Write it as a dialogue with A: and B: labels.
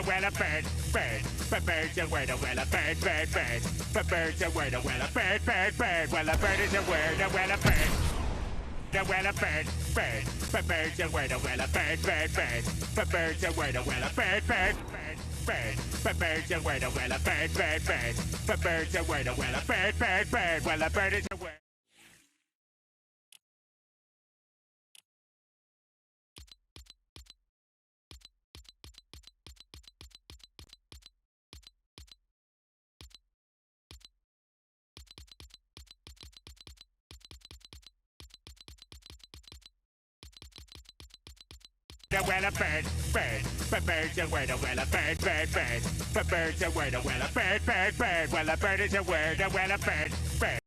A: well a bird, bird, but bird's a word, well a bird, bird, bird, but bird's a word, well a bird, bird, bird, well a bird is a word, well a bird. Well a bird, bird, but bird's a word, well a bird, bird, bird, but bird's a word, well a bird, bird, bird, bird, but bird's a word, well a bird, bird, bird, but bird's a word, well a bird, bird, bird, well a bird is a word. Well a bird, bird, but bird's a word, well a bird, bird, bird, but bird's a word, well a bird, bird, bird, well a bird is a word, well a bird, bird.